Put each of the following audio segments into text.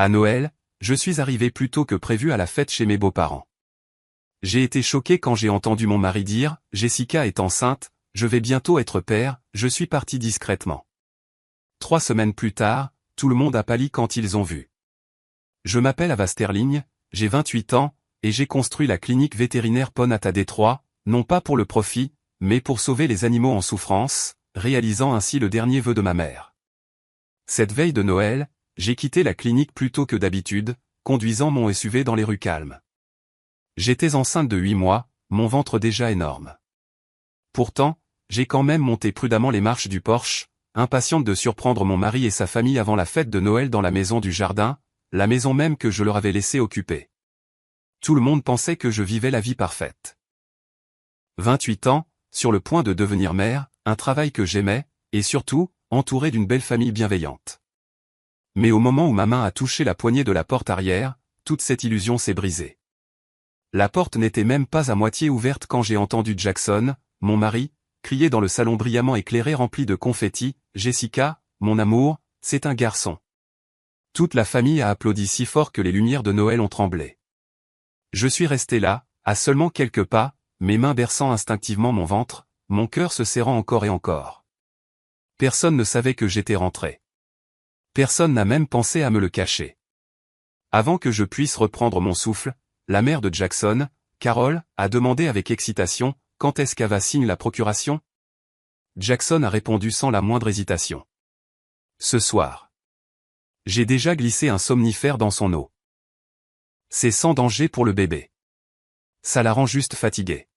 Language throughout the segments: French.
À Noël, je suis arrivé plus tôt que prévu à la fête chez mes beaux-parents. J'ai été choqué quand j'ai entendu mon mari dire « Jessica est enceinte, je vais bientôt être père », je suis parti discrètement. 3 semaines plus tard, tout le monde a pâli quand ils ont vu. Je m'appelle Ava Sterling, j'ai 28 ans, et j'ai construit la clinique vétérinaire Ponat à Détroit, non pas pour le profit, mais pour sauver les animaux en souffrance, réalisant ainsi le dernier vœu de ma mère. Cette veille de Noël, j'ai quitté la clinique plus tôt que d'habitude, conduisant mon SUV dans les rues calmes. J'étais enceinte de 8 mois, mon ventre déjà énorme. Pourtant, j'ai quand même monté prudemment les marches du Porsche, impatiente de surprendre mon mari et sa famille avant la fête de Noël dans la maison du jardin, la maison même que je leur avais laissé occuper. Tout le monde pensait que je vivais la vie parfaite. 28 ans, sur le point de devenir mère, un travail que j'aimais, et surtout, entouré d'une belle famille bienveillante. Mais au moment où ma main a touché la poignée de la porte arrière, toute cette illusion s'est brisée. La porte n'était même pas à moitié ouverte quand j'ai entendu Jackson, mon mari, crier dans le salon brillamment éclairé rempli de confettis, « Jessica, mon amour, c'est un garçon ». Toute la famille a applaudi si fort que les lumières de Noël ont tremblé. Je suis resté là, à seulement quelques pas, mes mains berçant instinctivement mon ventre, mon cœur se serrant encore et encore. Personne ne savait que j'étais rentré. Personne n'a même pensé à me le cacher. Avant que je puisse reprendre mon souffle, la mère de Jackson, Carol, a demandé avec excitation, « Quand est-ce qu'Ava signe la procuration ?» Jackson a répondu sans la moindre hésitation. « Ce soir. » J'ai déjà glissé un somnifère dans son eau. C'est sans danger pour le bébé. Ça la rend juste fatiguée.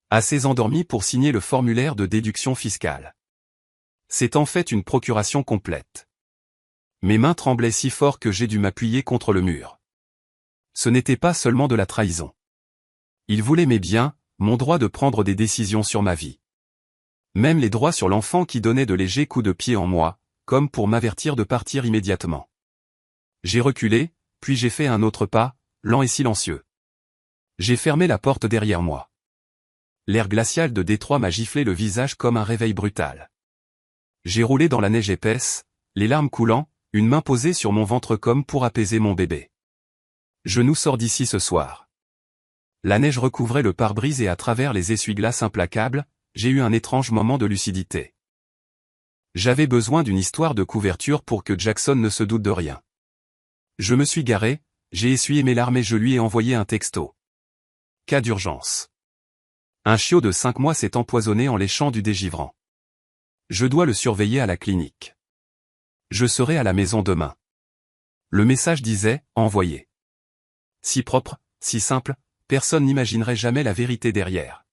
Assez endormie pour signer le formulaire de déduction fiscale. C'est en fait une procuration complète. Mes mains tremblaient si fort que j'ai dû m'appuyer contre le mur. Ce n'était pas seulement de la trahison. Il voulait mes biens, mon droit de prendre des décisions sur ma vie. Même les droits sur l'enfant qui donnait de légers coups de pied en moi, comme pour m'avertir de partir immédiatement. J'ai reculé, puis j'ai fait un autre pas, lent et silencieux. J'ai fermé la porte derrière moi. L'air glacial de Détroit m'a giflé le visage comme un réveil brutal. J'ai roulé dans la neige épaisse, les larmes coulant, une main posée sur mon ventre comme pour apaiser mon bébé. Je nous sors d'ici ce soir. La neige recouvrait le pare-brise et à travers les essuie-glaces implacables, j'ai eu un étrange moment de lucidité. J'avais besoin d'une histoire de couverture pour que Jackson ne se doute de rien. Je me suis garé, j'ai essuyé mes larmes et je lui ai envoyé un texto. Cas d'urgence. Un chiot de 5 mois s'est empoisonné en léchant du dégivrant. Je dois le surveiller à la clinique. Je serai à la maison demain. Le message disait « Envoyé ». Si propre, si simple, personne n'imaginerait jamais la vérité derrière.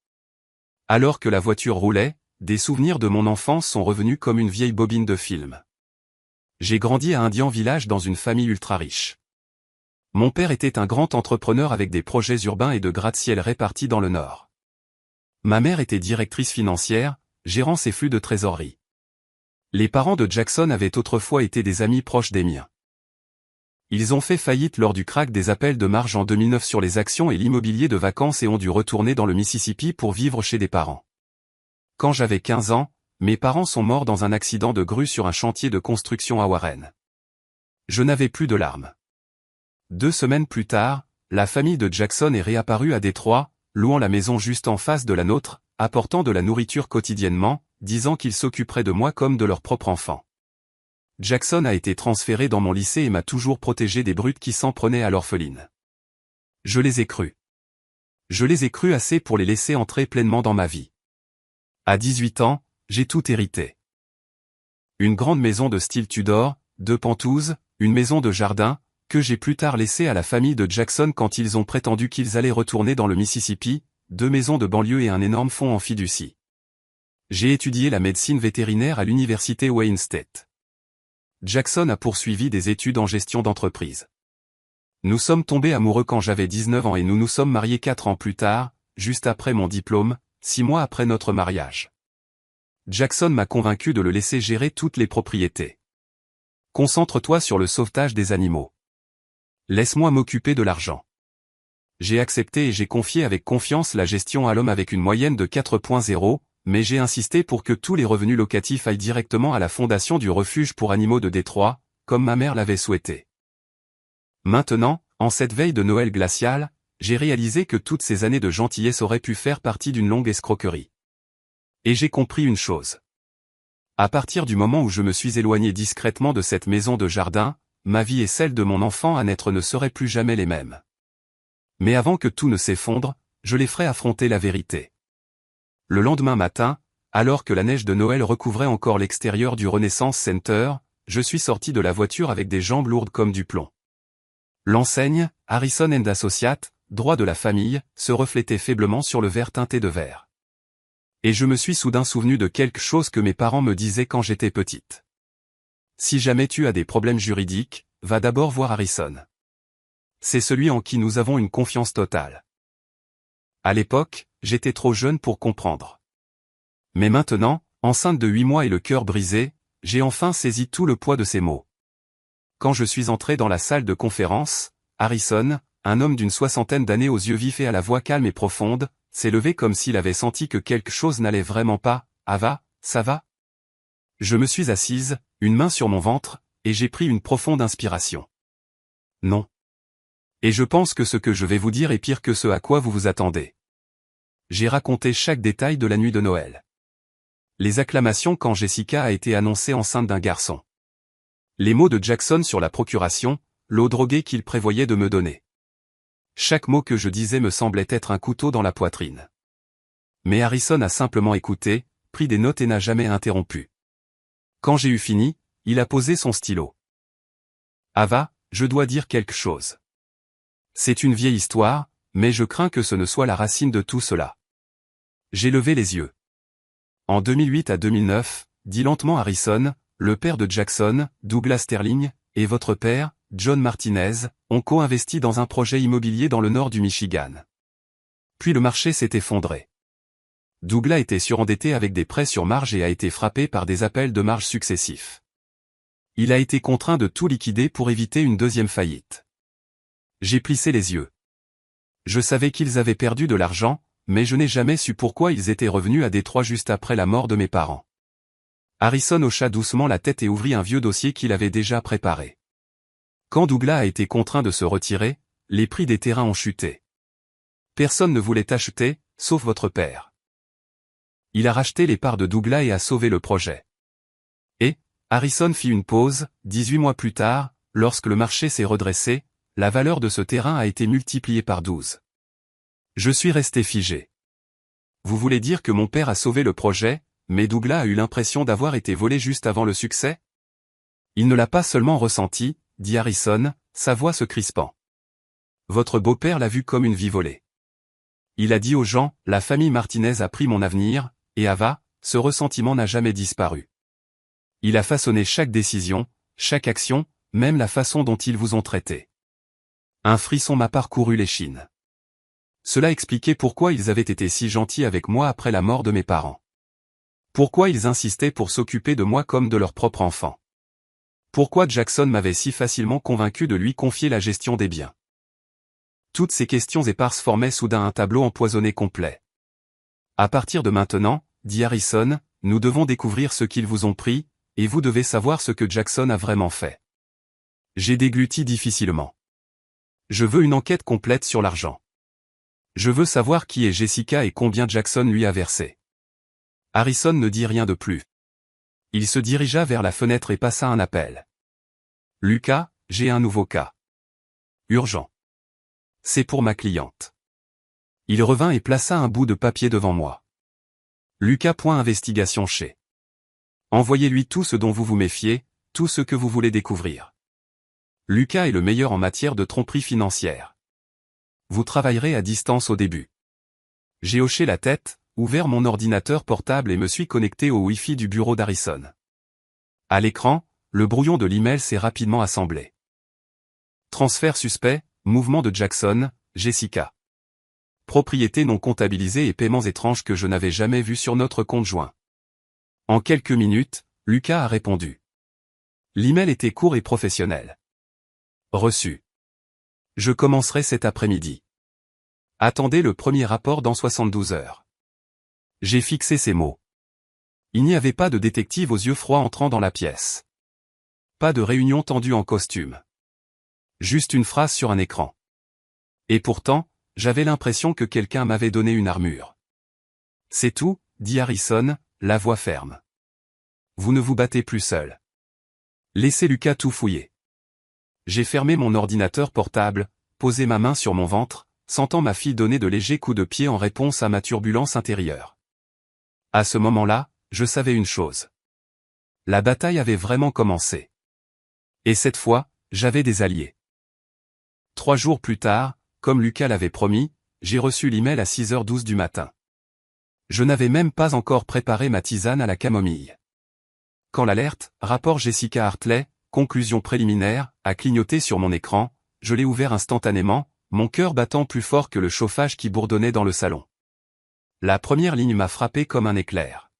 Alors que la voiture roulait, des souvenirs de mon enfance sont revenus comme une vieille bobine de film. J'ai grandi à Indian Village dans une famille ultra riche. Mon père était un grand entrepreneur avec des projets urbains et de gratte-ciel répartis dans le Nord. Ma mère était directrice financière, gérant ses flux de trésorerie. Les parents de Jackson avaient autrefois été des amis proches des miens. Ils ont fait faillite lors du krach des appels de marge en 2009 sur les actions et l'immobilier de vacances et ont dû retourner dans le Mississippi pour vivre chez des parents. Quand j'avais 15 ans, mes parents sont morts dans un accident de grue sur un chantier de construction à Warren. Je n'avais plus de larmes. 2 semaines plus tard, la famille de Jackson est réapparue à Détroit, louant la maison juste en face de la nôtre, apportant de la nourriture quotidiennement, disant qu'ils s'occuperaient de moi comme de leur propre enfant. Jackson a été transféré dans mon lycée et m'a toujours protégé des brutes qui s'en prenaient à l'orpheline. Je les ai crus. Je les ai crus assez pour les laisser entrer pleinement dans ma vie. À 18 ans, j'ai tout hérité. Une grande maison de style Tudor, 2 pentouzes, une maison de jardin, que j'ai plus tard laissée à la famille de Jackson quand ils ont prétendu qu'ils allaient retourner dans le Mississippi, 2 maisons de banlieue et un énorme fonds en fiducie. J'ai étudié la médecine vétérinaire à l'université Wayne State. Jackson a poursuivi des études en gestion d'entreprise. Nous sommes tombés amoureux quand j'avais 19 ans et nous nous sommes mariés 4 ans plus tard, juste après mon diplôme, 6 mois après notre mariage. Jackson m'a convaincu de le laisser gérer toutes les propriétés. Concentre-toi sur le sauvetage des animaux. Laisse-moi m'occuper de l'argent. J'ai accepté et j'ai confié avec confiance la gestion à l'homme avec une moyenne de 4.0, mais j'ai insisté pour que tous les revenus locatifs aillent directement à la fondation du refuge pour animaux de Détroit, comme ma mère l'avait souhaité. Maintenant, en cette veille de Noël glacial, j'ai réalisé que toutes ces années de gentillesse auraient pu faire partie d'une longue escroquerie. Et j'ai compris une chose. À partir du moment où je me suis éloigné discrètement de cette maison de jardin, ma vie et celle de mon enfant à naître ne seraient plus jamais les mêmes. Mais avant que tout ne s'effondre, je les ferai affronter la vérité. Le lendemain matin, alors que la neige de Noël recouvrait encore l'extérieur du Renaissance Center, je suis sorti de la voiture avec des jambes lourdes comme du plomb. L'enseigne, Harrison & Associates, droit de la famille, se reflétait faiblement sur le verre teinté de vert. Et je me suis soudain souvenu de quelque chose que mes parents me disaient quand j'étais petite. Si jamais tu as des problèmes juridiques, va d'abord voir Harrison. C'est celui en qui nous avons une confiance totale. À l'époque, j'étais trop jeune pour comprendre. Mais maintenant, enceinte de 8 mois et le cœur brisé, j'ai enfin saisi tout le poids de ces mots. Quand je suis entré dans la salle de conférence, Harrison, un homme d'une soixantaine d'années aux yeux vifs et à la voix calme et profonde, s'est levé comme s'il avait senti que quelque chose n'allait vraiment pas. « Ava, ça va ?» Je me suis assise, une main sur mon ventre, et j'ai pris une profonde inspiration. Non. Et je pense que ce que je vais vous dire est pire que ce à quoi vous vous attendez. J'ai raconté chaque détail de la nuit de Noël. Les acclamations quand Jessica a été annoncée enceinte d'un garçon. Les mots de Jackson sur la procuration, l'eau droguée qu'il prévoyait de me donner. Chaque mot que je disais me semblait être un couteau dans la poitrine. Mais Harrison a simplement écouté, pris des notes et n'a jamais interrompu. Quand j'ai eu fini, il a posé son stylo. Ava, je dois dire quelque chose. C'est une vieille histoire, mais je crains que ce ne soit la racine de tout cela. J'ai levé les yeux. En 2008 à 2009, dit lentement Harrison, le père de Jackson, Douglas Sterling, et votre père, John Martinez, ont co-investi dans un projet immobilier dans le nord du Michigan. Puis le marché s'est effondré. Douglas était surendetté avec des prêts sur marge et a été frappé par des appels de marge successifs. Il a été contraint de tout liquider pour éviter une deuxième faillite. J'ai plissé les yeux. Je savais qu'ils avaient perdu de l'argent, mais je n'ai jamais su pourquoi ils étaient revenus à Détroit juste après la mort de mes parents. Harrison hocha doucement la tête et ouvrit un vieux dossier qu'il avait déjà préparé. Quand Douglas a été contraint de se retirer, les prix des terrains ont chuté. Personne ne voulait acheter, sauf votre père. Il a racheté les parts de Douglas et a sauvé le projet. Et, Harrison fit une pause, 18 mois plus tard, lorsque le marché s'est redressé, la valeur de ce terrain a été multipliée par 12. Je suis resté figé. Vous voulez dire que mon père a sauvé le projet, mais Douglas a eu l'impression d'avoir été volé juste avant le succès? Il ne l'a pas seulement ressenti, dit Harrison, sa voix se crispant. Votre beau-père l'a vu comme une vie volée. Il a dit aux gens, la famille Martinez a pris mon avenir, et Ava, ce ressentiment n'a jamais disparu. Il a façonné chaque décision, chaque action, même la façon dont ils vous ont traité. Un frisson m'a parcouru l'échine. Cela expliquait pourquoi ils avaient été si gentils avec moi après la mort de mes parents. Pourquoi ils insistaient pour s'occuper de moi comme de leur propre enfant. Pourquoi Jackson m'avait si facilement convaincu de lui confier la gestion des biens. Toutes ces questions éparses formaient soudain un tableau empoisonné complet. À partir de maintenant, dit Harrison, nous devons découvrir ce qu'ils vous ont pris, et vous devez savoir ce que Jackson a vraiment fait. J'ai dégluti difficilement. Je veux une enquête complète sur l'argent. Je veux savoir qui est Jessica et combien Jackson lui a versé. Harrison ne dit rien de plus. Il se dirigea vers la fenêtre et passa un appel. Lucas, j'ai un nouveau cas. Urgent. C'est pour ma cliente. Il revint et plaça un bout de papier devant moi. Lucas. Investigation chez. Envoyez-lui tout ce dont vous vous méfiez, tout ce que vous voulez découvrir. Lucas est le meilleur en matière de tromperie financière. Vous travaillerez à distance au début. J'ai hoché la tête, ouvert mon ordinateur portable et me suis connecté au Wi-Fi du bureau d'Harrison. À l'écran, le brouillon de l'email s'est rapidement assemblé. Transfert suspect, mouvement de Jackson, Jessica. Propriété non comptabilisée et paiements étranges que je n'avais jamais vus sur notre compte joint. En quelques minutes, Lucas a répondu. L'email était court et professionnel. Reçu. Je commencerai cet après-midi. Attendez le premier rapport dans 72 heures. J'ai fixé ces mots. Il n'y avait pas de détective aux yeux froids entrant dans la pièce. Pas de réunion tendue en costume. Juste une phrase sur un écran. Et pourtant, j'avais l'impression que quelqu'un m'avait donné une armure. C'est tout, dit Harrison, la voix ferme. Vous ne vous battez plus seul. Laissez Lucas tout fouiller. J'ai fermé mon ordinateur portable, posé ma main sur mon ventre, sentant ma fille donner de légers coups de pied en réponse à ma turbulence intérieure. À ce moment-là, je savais une chose. La bataille avait vraiment commencé. Et cette fois, j'avais des alliés. 3 jours plus tard, comme Lucas l'avait promis, j'ai reçu l'email à 6h12 du matin. Je n'avais même pas encore préparé ma tisane à la camomille. Quand l'alerte, rapport Jessica Hartley, conclusion préliminaire, a clignoté sur mon écran, je l'ai ouvert instantanément, mon cœur battant plus fort que le chauffage qui bourdonnait dans le salon. La première ligne m'a frappé comme un éclair.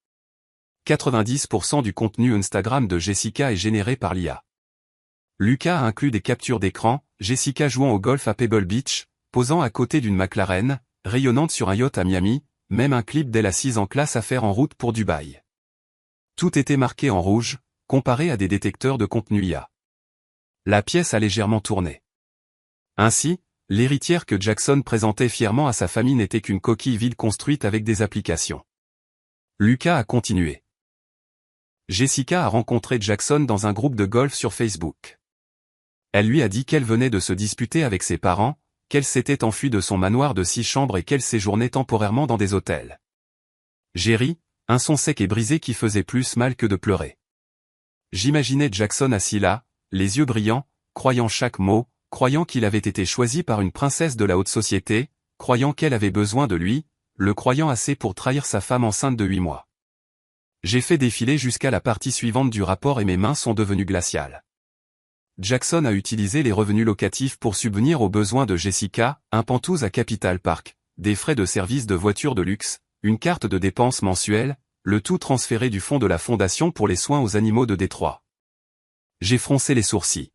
90% du contenu Instagram de Jessica est généré par l'IA. Lucas a inclus des captures d'écran, Jessica jouant au golf à Pebble Beach, posant à côté d'une McLaren, rayonnante sur un yacht à Miami, même un clip d'elle assise en classe à faire en route pour Dubaï. Tout était marqué en rouge, comparé à des détecteurs de contenu IA. La pièce a légèrement tourné. Ainsi, l'héritière que Jackson présentait fièrement à sa famille n'était qu'une coquille vide construite avec des applications. Lucas a continué. Jessica a rencontré Jackson dans un groupe de golf sur Facebook. Elle lui a dit qu'elle venait de se disputer avec ses parents, qu'elle s'était enfuie de son manoir de 6 chambres et qu'elle séjournait temporairement dans des hôtels. J'ai ri, un son sec et brisé qui faisait plus mal que de pleurer. J'imaginais Jackson assis là, les yeux brillants, croyant chaque mot, croyant qu'il avait été choisi par une princesse de la haute société, croyant qu'elle avait besoin de lui, le croyant assez pour trahir sa femme enceinte de 8 mois. J'ai fait défiler jusqu'à la partie suivante du rapport et mes mains sont devenues glaciales. Jackson a utilisé les revenus locatifs pour subvenir aux besoins de Jessica, un pantouse à Capital Park, des frais de service de voiture de luxe, une carte de dépenses mensuelle, le tout transféré du fonds de la Fondation pour les soins aux animaux de Détroit. J'ai froncé les sourcils.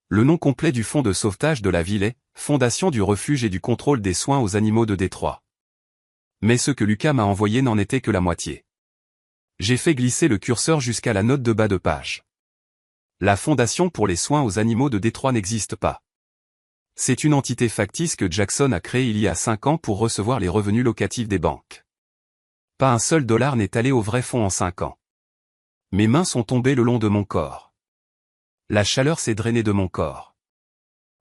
Le nom complet du fonds de sauvetage de la ville est Fondation du refuge et du contrôle des soins aux animaux de Détroit. Mais ce que Lucas m'a envoyé n'en était que la moitié. J'ai fait glisser le curseur jusqu'à la note de bas de page. La Fondation pour les soins aux animaux de Détroit n'existe pas. C'est une entité factice que Jackson a créée il y a 5 ans pour recevoir les revenus locatifs des banques. Pas un seul dollar n'est allé au vrai fonds en 5 ans. Mes mains sont tombées le long de mon corps. La chaleur s'est drainée de mon corps.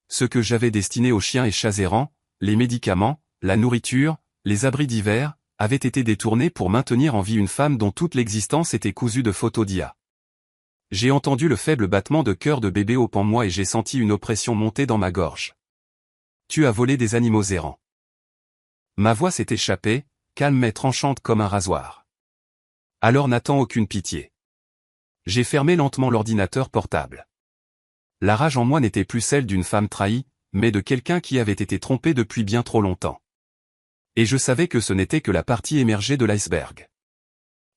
Ce que j'avais destiné aux chiens et chats errants, les médicaments, la nourriture, les abris d'hiver, avait été détourné pour maintenir en vie une femme dont toute l'existence était cousue de photos d'IA. J'ai entendu le faible battement de cœur de bébé au pan de moi et j'ai senti une oppression monter dans ma gorge. Tu as volé des animaux errants. Ma voix s'est échappée, calme mais tranchante comme un rasoir. Alors n'attends aucune pitié. J'ai fermé lentement l'ordinateur portable. La rage en moi n'était plus celle d'une femme trahie, mais de quelqu'un qui avait été trompé depuis bien trop longtemps. Et je savais que ce n'était que la partie émergée de l'iceberg.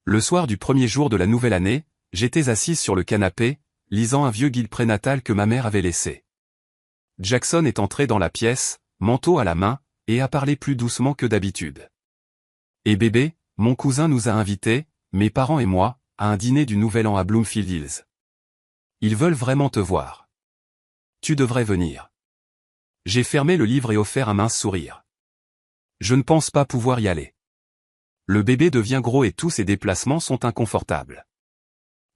Le soir du premier jour de la nouvelle année, j'étais assise sur le canapé, lisant un vieux guide prénatal que ma mère avait laissé. Jackson est entré dans la pièce, manteau à la main, et a parlé plus doucement que d'habitude. Et bébé, mon cousin nous a invités, mes parents et moi, à un dîner du Nouvel An à Bloomfield Hills. Ils veulent vraiment te voir. Tu devrais venir. J'ai fermé le livre et offert un mince sourire. Je ne pense pas pouvoir y aller. Le bébé devient gros et tous ses déplacements sont inconfortables.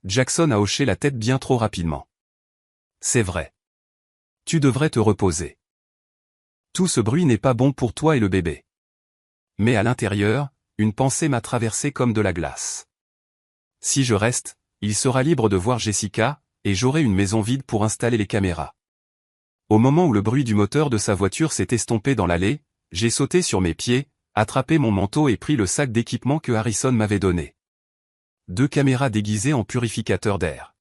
Jackson a hoché la tête bien trop rapidement. C'est vrai. Tu devrais te reposer. Tout ce bruit n'est pas bon pour toi et le bébé. Mais à l'intérieur, une pensée m'a traversé comme de la glace. Si je reste, il sera libre de voir Jessica, et j'aurai une maison vide pour installer les caméras. Au moment où le bruit du moteur de sa voiture s'est estompé dans l'allée, j'ai sauté sur mes pieds, attrapé mon manteau et pris le sac d'équipement que Harrison m'avait donné. 2 caméras déguisées en purificateur d'air.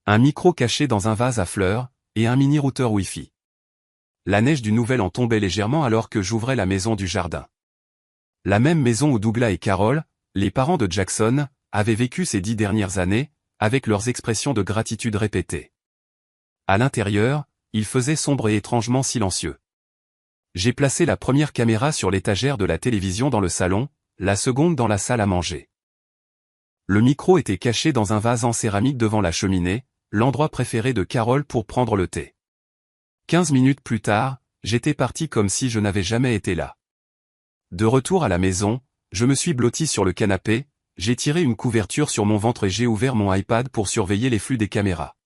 Un micro caché dans un vase à fleurs, et un mini routeur Wi-Fi. La neige du Nouvel An tombait légèrement alors que j'ouvrais la maison du jardin. La même maison où Douglas et Carol, les parents de Jackson, avaient vécu ces 10 dernières années, avec leurs expressions de gratitude répétées. À l'intérieur, il faisait sombre et étrangement silencieux. J'ai placé la première caméra sur l'étagère de la télévision dans le salon, la seconde dans la salle à manger. Le micro était caché dans un vase en céramique devant la cheminée, l'endroit préféré de Carol pour prendre le thé. 15 minutes plus tard, j'étais parti comme si je n'avais jamais été là. De retour à la maison, je me suis blotti sur le canapé, j'ai tiré une couverture sur mon ventre et j'ai ouvert mon iPad pour surveiller les flux des caméras.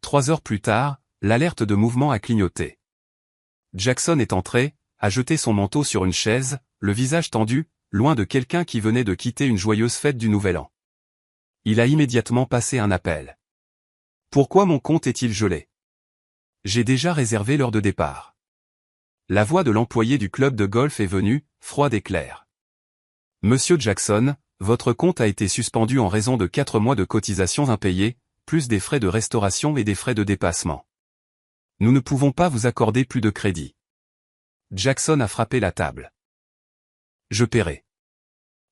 3 heures plus tard, l'alerte de mouvement a clignoté. Jackson est entré, a jeté son manteau sur une chaise, le visage tendu, loin de quelqu'un qui venait de quitter une joyeuse fête du Nouvel An. Il a immédiatement passé un appel. Pourquoi mon compte est-il gelé? J'ai déjà réservé l'heure de départ. La voix de l'employé du club de golf est venue, froide et claire. Monsieur Jackson, votre compte a été suspendu en raison de 4 mois de cotisations impayées, plus des frais de restauration et des frais de dépassement. Nous ne pouvons pas vous accorder plus de crédit. Jackson a frappé la table. Je paierai.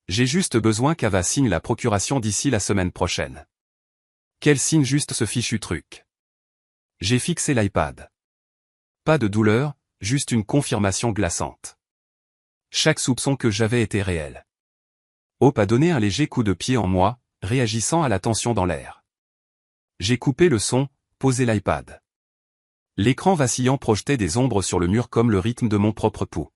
J'ai juste besoin qu'Ava signe la procuration d'ici la semaine prochaine. Qu'elle signe juste ce fichu truc. J'ai fixé l'iPad. Pas de douleur, juste une confirmation glaçante. Chaque soupçon que j'avais était réel. Hope a donné un léger coup de pied en moi, réagissant à la tension dans l'air. J'ai coupé le son, posé l'iPad. L'écran vacillant projetait des ombres sur le mur comme le rythme de mon propre pouls.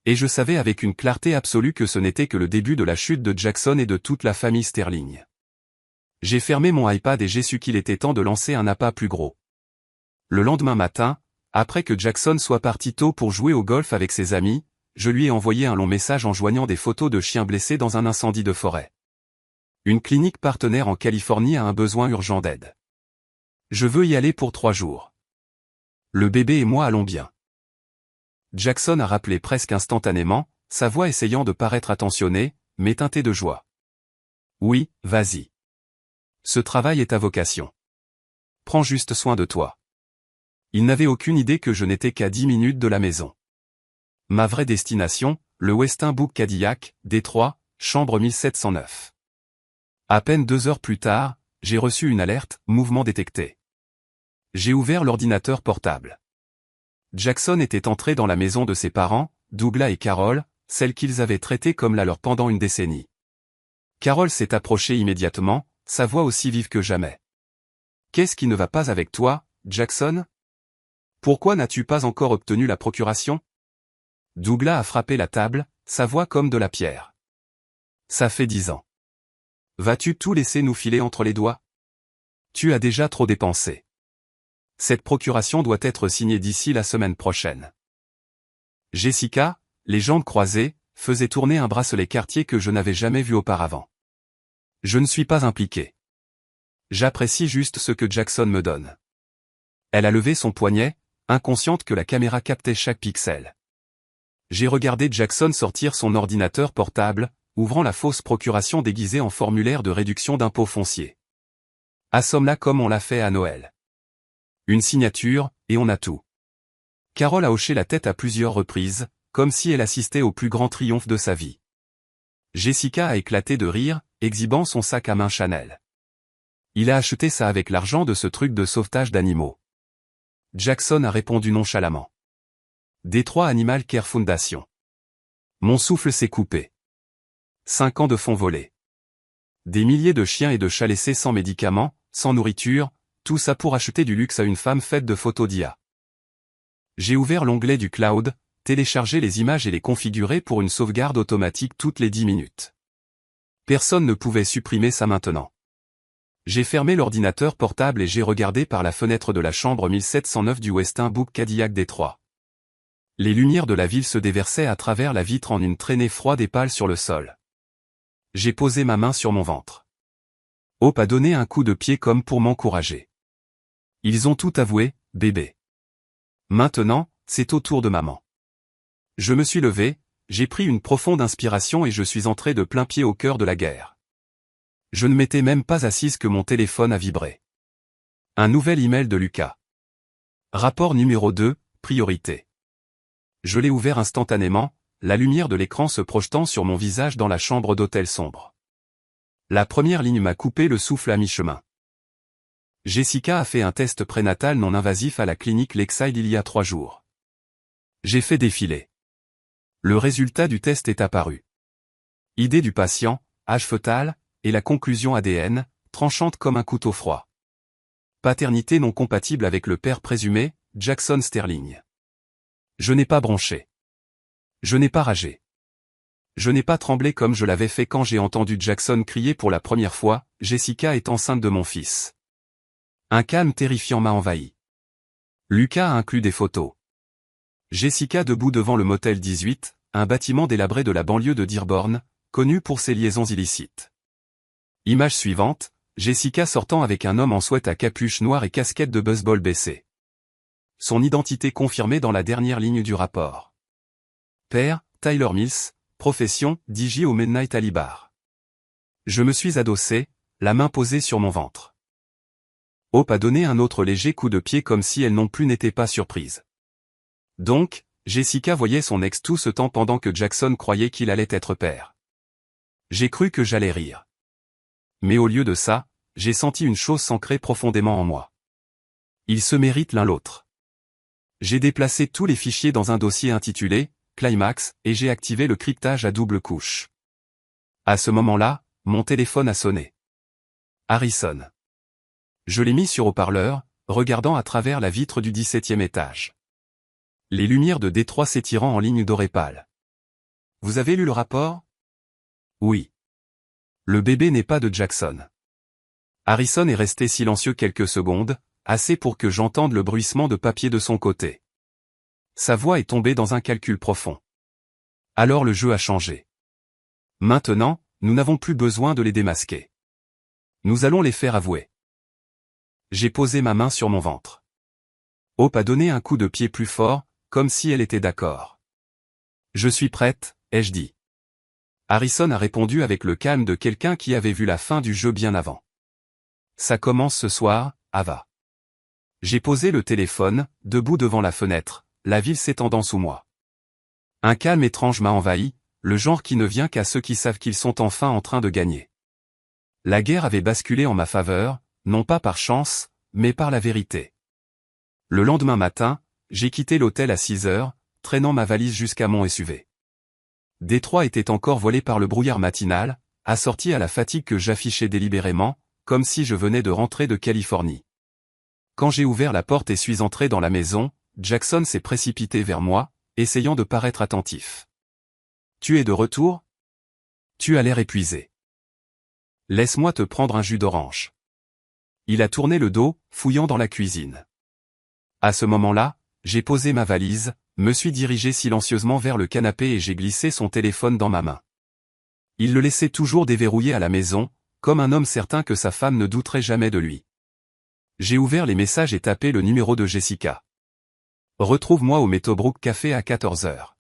Et je savais avec une clarté absolue que ce n'était que le début de la chute de Jackson et de toute la famille Sterling. J'ai fermé mon iPad et j'ai su qu'il était temps de lancer un appât plus gros. Le lendemain matin, après que Jackson soit parti tôt pour jouer au golf avec ses amis, je lui ai envoyé un long message en joignant des photos de chiens blessés dans un incendie de forêt. Une clinique partenaire en Californie a un besoin urgent d'aide. Je veux y aller pour 3 jours. Le bébé et moi allons bien. Jackson a rappelé presque instantanément, sa voix essayant de paraître attentionnée, mais teintée de joie. Oui, vas-y. Ce travail est ta vocation. Prends juste soin de toi. Il n'avait aucune idée que je n'étais qu'à 10 minutes de la maison. Ma vraie destination, le Westin Book Cadillac, Détroit, chambre 1709. À peine 2 heures plus tard, j'ai reçu une alerte, mouvement détecté. J'ai ouvert l'ordinateur portable. Jackson était entré dans la maison de ses parents, Douglas et Carol, celle qu'ils avaient traitée comme la leur pendant une décennie. Carol s'est approchée immédiatement, sa voix aussi vive que jamais. Qu'est-ce qui ne va pas avec toi, Jackson? Pourquoi n'as-tu pas encore obtenu la procuration? Douglas a frappé la table, sa voix comme de la pierre. Ça fait 10 ans. Vas-tu tout laisser nous filer entre les doigts? Tu as déjà trop dépensé. Cette procuration doit être signée d'ici la semaine prochaine. Jessica, les jambes croisées, faisait tourner un bracelet Cartier que je n'avais jamais vu auparavant. Je ne suis pas impliqué. J'apprécie juste ce que Jackson me donne. Elle a levé son poignet, inconsciente que la caméra captait chaque pixel. J'ai regardé Jackson sortir son ordinateur portable, ouvrant la fausse procuration déguisée en formulaire de réduction d'impôt foncier. Assomme-la comme on l'a fait à Noël. Une signature, et on a tout. Carol a hoché la tête à plusieurs reprises, comme si elle assistait au plus grand triomphe de sa vie. Jessica a éclaté de rire, exhibant son sac à main Chanel. Il a acheté ça avec l'argent de ce truc de sauvetage d'animaux. Jackson a répondu nonchalamment. Détroit Animal Care Foundation. Mon souffle s'est coupé. 5 ans de fonds volés. Des milliers de chiens et de chats laissés sans médicaments, sans nourriture, tout ça pour acheter du luxe à une femme faite de photos d'IA. J'ai ouvert l'onglet du cloud, téléchargé les images et les configuré pour une sauvegarde automatique toutes les 10 minutes. Personne ne pouvait supprimer ça maintenant. J'ai fermé l'ordinateur portable et j'ai regardé par la fenêtre de la chambre 1709 du Westin Book Cadillac Détroit. Les lumières de la ville se déversaient à travers la vitre en une traînée froide et pâle sur le sol. J'ai posé ma main sur mon ventre. Hope a donné un coup de pied comme pour m'encourager. Ils ont tout avoué, bébé. Maintenant, c'est au tour de maman. Je me suis levé, j'ai pris une profonde inspiration et je suis entré de plein pied au cœur de la guerre. Je ne m'étais même pas assise que mon téléphone a vibré. Un nouvel email de Lucas. Rapport numéro 2, priorité. Je l'ai ouvert instantanément, la lumière de l'écran se projetant sur mon visage dans la chambre d'hôtel sombre. La première ligne m'a coupé le souffle à mi-chemin. Jessica a fait un test prénatal non invasif à la clinique Lakeside il y a 3 jours. J'ai fait défiler. Le résultat du test est apparu. Idée du patient, âge fœtal, et la conclusion ADN, tranchante comme un couteau froid. Paternité non compatible avec le père présumé, Jackson Sterling. Je n'ai pas bronché. Je n'ai pas ragé. Je n'ai pas tremblé comme je l'avais fait quand j'ai entendu Jackson crier pour la première fois, « Jessica est enceinte de mon fils ». Un calme terrifiant m'a envahi. Lucas a inclus des photos. Jessica debout devant le motel 18, un bâtiment délabré de la banlieue de Dearborn, connu pour ses liaisons illicites. Image suivante, Jessica sortant avec un homme en sweat à capuche noire et casquette de baseball baissée. Son identité confirmée dans la dernière ligne du rapport. Père, Tyler Mills, profession, DJ au Midnight Alley Bar. Je me suis adossé, la main posée sur mon ventre. Hope a donné un autre léger coup de pied comme si elle non plus n'était pas surprise. Donc, Jessica voyait son ex tout ce temps pendant que Jackson croyait qu'il allait être père. J'ai cru que j'allais rire. Mais au lieu de ça, j'ai senti une chose s'ancrer profondément en moi. Ils se méritent l'un l'autre. J'ai déplacé tous les fichiers dans un dossier intitulé « Climax » et j'ai activé le cryptage à double couche. À ce moment-là, mon téléphone a sonné. Harrison. Je l'ai mis sur haut-parleur, regardant à travers la vitre du 17e étage. Les lumières de Détroit s'étirant en ligne dorée pâle. Vous avez lu le rapport? Oui. Le bébé n'est pas de Jackson. Harrison est resté silencieux quelques secondes, assez pour que j'entende le bruissement de papier de son côté. Sa voix est tombée dans un calcul profond. Alors le jeu a changé. Maintenant, nous n'avons plus besoin de les démasquer. Nous allons les faire avouer. J'ai posé ma main sur mon ventre. Hope a donné un coup de pied plus fort, comme si elle était d'accord. Je suis prête, ai-je dit. Harrison a répondu avec le calme de quelqu'un qui avait vu la fin du jeu bien avant. Ça commence ce soir, Ava. J'ai posé le téléphone, debout devant la fenêtre, la ville s'étendant sous moi. Un calme étrange m'a envahi, le genre qui ne vient qu'à ceux qui savent qu'ils sont enfin en train de gagner. La guerre avait basculé en ma faveur, non pas par chance, mais par la vérité. Le lendemain matin, j'ai quitté l'hôtel à 6 heures, traînant ma valise jusqu'à mon SUV. Détroit était encore voilé par le brouillard matinal, assorti à la fatigue que j'affichais délibérément, comme si je venais de rentrer de Californie. Quand j'ai ouvert la porte et suis entré dans la maison, Jackson s'est précipité vers moi, essayant de paraître attentif. « Tu es de retour? Tu as l'air épuisé. Laisse-moi te prendre un jus d'orange. » Il a tourné le dos, fouillant dans la cuisine. À ce moment-là, j'ai posé ma valise, me suis dirigé silencieusement vers le canapé et j'ai glissé son téléphone dans ma main. Il le laissait toujours déverrouillé à la maison, comme un homme certain que sa femme ne douterait jamais de lui. J'ai ouvert les messages et tapé le numéro de Jessica. Retrouve-moi au Meadowbrook Café à 14 heures.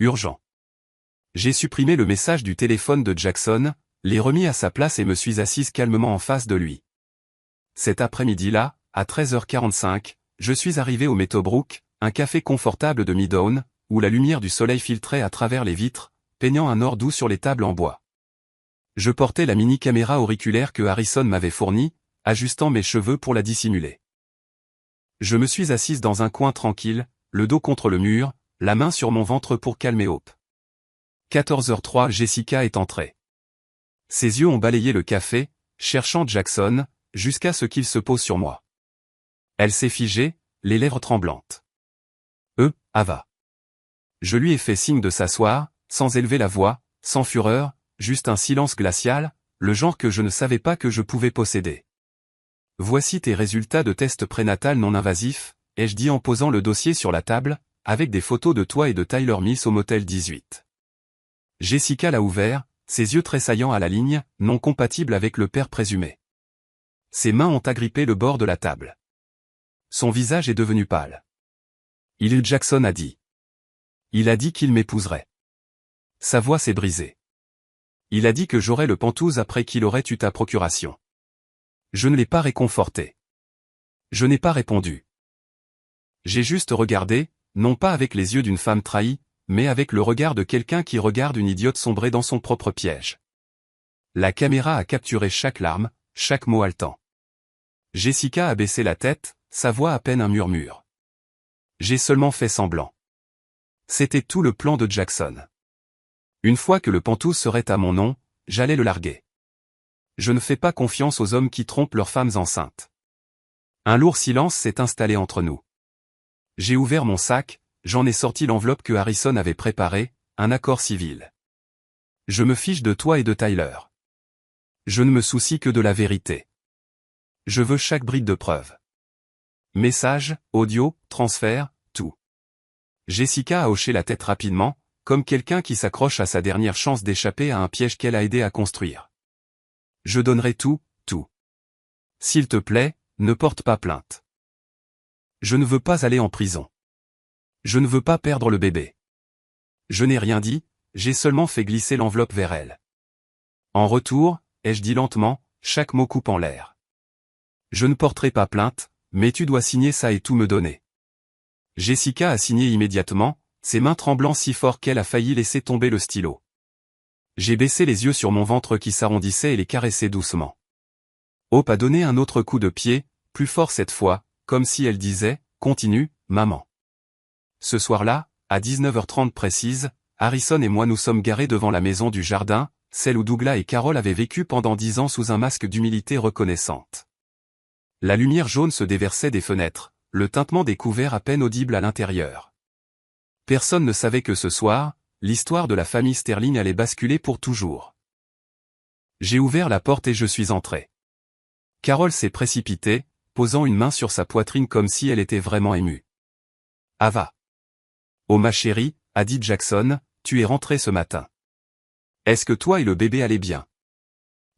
Urgent. J'ai supprimé le message du téléphone de Jackson, l'ai remis à sa place et me suis assise calmement en face de lui. Cet après-midi-là, à 13h45, je suis arrivé au Meadowbrook, un café confortable de Midtown, où la lumière du soleil filtrait à travers les vitres, peignant un or doux sur les tables en bois. Je portais la mini-caméra auriculaire que Harrison m'avait fournie, ajustant mes cheveux pour la dissimuler. Je me suis assise dans un coin tranquille, le dos contre le mur, la main sur mon ventre pour calmer Hope. 14h03 Jessica est entrée. Ses yeux ont balayé le café, cherchant Jackson, jusqu'à ce qu'il se pose sur moi. Elle s'est figée, les lèvres tremblantes. Ava. Je lui ai fait signe de s'asseoir, sans élever la voix, sans fureur, juste un silence glacial, le genre que je ne savais pas que je pouvais posséder. Voici tes résultats de test prénatal non invasif, ai-je dit en posant le dossier sur la table, avec des photos de toi et de Tyler Mills au motel 18. Jessica l'a ouvert, ses yeux tressaillant à la ligne, non compatible avec le père présumé. Ses mains ont agrippé le bord de la table. Son visage est devenu pâle. Jackson a dit. Il a dit qu'il m'épouserait. Sa voix s'est brisée. Il a dit que j'aurais le pantouse après qu'il aurait eu ta procuration. Je ne l'ai pas réconforté. Je n'ai pas répondu. J'ai juste regardé, non pas avec les yeux d'une femme trahie, mais avec le regard de quelqu'un qui regarde une idiote sombrer dans son propre piège. La caméra a capturé chaque larme, chaque mot haletant. Jessica a baissé la tête, sa voix à peine un murmure. J'ai seulement fait semblant. C'était tout le plan de Jackson. Une fois que le pantouse serait à mon nom, j'allais le larguer. Je ne fais pas confiance aux hommes qui trompent leurs femmes enceintes. Un lourd silence s'est installé entre nous. J'ai ouvert mon sac, j'en ai sorti l'enveloppe que Harrison avait préparée, un accord civil. Je me fiche de toi et de Tyler. Je ne me soucie que de la vérité. Je veux chaque bride de preuve. Message, audio, transfert, tout. Jessica a hoché la tête rapidement, comme quelqu'un qui s'accroche à sa dernière chance d'échapper à un piège qu'elle a aidé à construire. Je donnerai tout, tout. S'il te plaît, ne porte pas plainte. Je ne veux pas aller en prison. Je ne veux pas perdre le bébé. Je n'ai rien dit, j'ai seulement fait glisser l'enveloppe vers elle. En retour, ai-je dit lentement, chaque mot coupe en l'air. Je ne porterai pas plainte, mais tu dois signer ça et tout me donner. Jessica a signé immédiatement, ses mains tremblant si fort qu'elle a failli laisser tomber le stylo. J'ai baissé les yeux sur mon ventre qui s'arrondissait et les caressé doucement. Hope a donné un autre coup de pied, plus fort cette fois, comme si elle disait, continue, maman. Ce soir-là, à 19h30 précise, Harrison et moi nous sommes garés devant la maison du jardin, celle où Douglas et Carol avaient vécu pendant 10 ans sous un masque d'humilité reconnaissante. La lumière jaune se déversait des fenêtres, le tintement des couverts à peine audible à l'intérieur. Personne ne savait que ce soir, l'histoire de la famille Sterling allait basculer pour toujours. J'ai ouvert la porte et je suis entré. Carol s'est précipitée, posant une main sur sa poitrine comme si elle était vraiment émue. « Ava. Oh ma chérie, a dit Jackson, tu es rentrée ce matin. Est-ce que toi et le bébé allaient bien ?»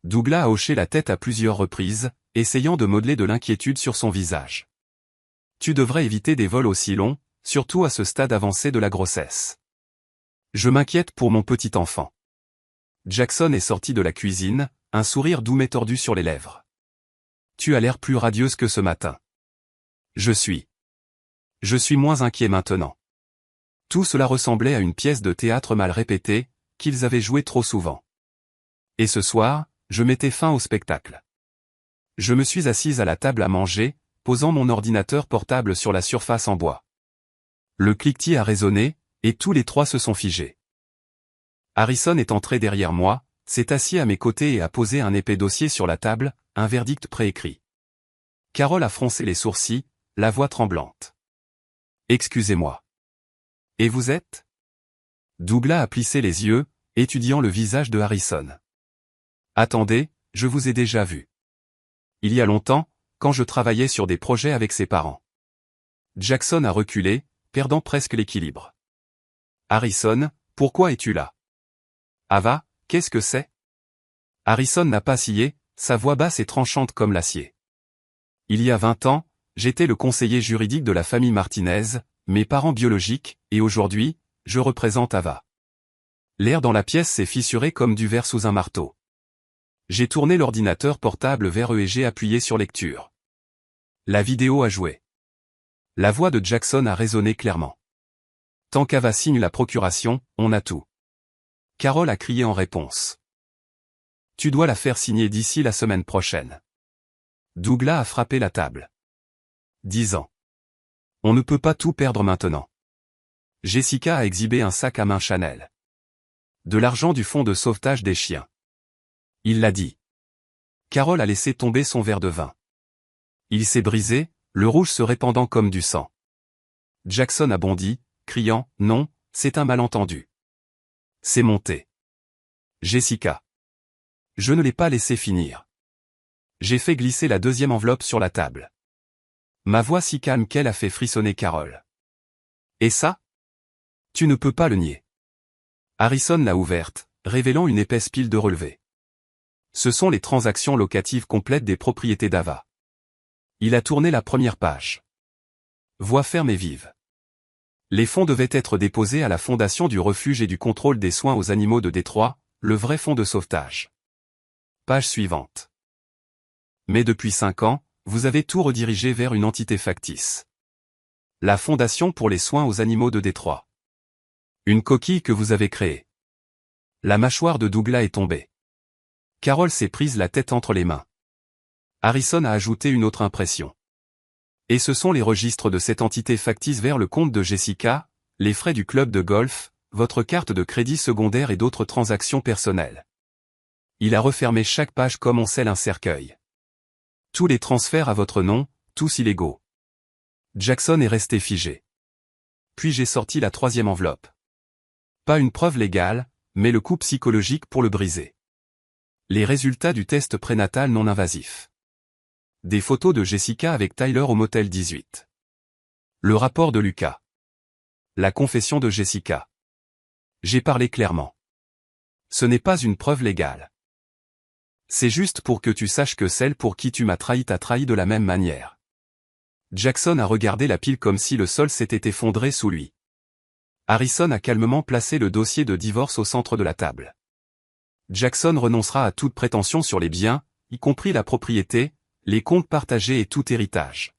Douglas a hoché la tête à plusieurs reprises, essayant de modeler de l'inquiétude sur son visage. « Tu devrais éviter des vols aussi longs, surtout à ce stade avancé de la grossesse. Je m'inquiète pour mon petit enfant. » Jackson est sorti de la cuisine, un sourire doux mais tordu sur les lèvres. « Tu as l'air plus radieuse que ce matin. » Je suis moins inquiet maintenant. Tout cela ressemblait à une pièce de théâtre mal répétée, qu'ils avaient jouée trop souvent. Et ce soir, je mettais fin au spectacle. Je me suis assise à la table à manger, posant mon ordinateur portable sur la surface en bois. Le cliquetis a résonné, et tous les trois se sont figés. Harrison est entré derrière moi, s'est assis à mes côtés et a posé un épais dossier sur la table, un verdict préécrit. Carol a froncé les sourcils, la voix tremblante. « Excusez-moi. Et vous êtes ?» Douglas a plissé les yeux, étudiant le visage de Harrison. « Attendez, je vous ai déjà vu. Il y a longtemps, quand je travaillais sur des projets avec ses parents. » Jackson a reculé, perdant presque l'équilibre. « Harrison, pourquoi es-tu là ? Ava, qu'est-ce que c'est ?» Harrison n'a pas scié, sa voix basse et tranchante comme l'acier. « Il y a 20 ans, j'étais le conseiller juridique de la famille Martinez, mes parents biologiques, et aujourd'hui, je représente Ava. » L'air dans la pièce s'est fissuré comme du verre sous un marteau. J'ai tourné l'ordinateur portable vers eux et j'ai appuyé sur lecture. La vidéo a joué. La voix de Jackson a résonné clairement. « Tant qu'Ava signe la procuration, on a tout. » Carol a crié en réponse. « Tu dois la faire signer d'ici la semaine prochaine. » Douglas a frappé la table. 10 ans. On ne peut pas tout perdre maintenant. Jessica a exhibé un sac à main Chanel. De l'argent du fonds de sauvetage des chiens. Il l'a dit. Carol a laissé tomber son verre de vin. Il s'est brisé, le rouge se répandant comme du sang. Jackson a bondi, criant « Non, c'est un malentendu. » C'est monté. Jessica. Je ne l'ai pas laissé finir. J'ai fait glisser la deuxième enveloppe sur la table. Ma voix si calme qu'elle a fait frissonner Carol. Et ça ? Tu ne peux pas le nier. Harrison l'a ouverte, révélant une épaisse pile de relevés. Ce sont les transactions locatives complètes des propriétés d'Ava. Il a tourné la première page. Voix ferme et vive. Les fonds devaient être déposés à la Fondation du refuge et du contrôle des soins aux animaux de Détroit, le vrai fonds de sauvetage. Page suivante. Mais depuis 5 ans, vous avez tout redirigé vers une entité factice. La Fondation pour les soins aux animaux de Détroit. Une coquille que vous avez créée. La mâchoire de Douglas est tombée. Carol s'est prise la tête entre les mains. Harrison a ajouté une autre impression. Et ce sont les registres de cette entité factice vers le compte de Jessica, les frais du club de golf, votre carte de crédit secondaire et d'autres transactions personnelles. Il a refermé chaque page comme on scelle un cercueil. Tous les transferts à votre nom, tous illégaux. Jackson est resté figé. Puis j'ai sorti la 3e enveloppe. Pas une preuve légale, mais le coup psychologique pour le briser. Les résultats du test prénatal non invasif. Des photos de Jessica avec Tyler au motel 18. Le rapport de Lucas. La confession de Jessica. J'ai parlé clairement. Ce n'est pas une preuve légale. C'est juste pour que tu saches que celle pour qui tu m'as trahi t'a trahi de la même manière. Jackson a regardé la pile comme si le sol s'était effondré sous lui. Harrison a calmement placé le dossier de divorce au centre de la table. Jackson renoncera à toute prétention sur les biens, y compris la propriété, les comptes partagés et tout héritage.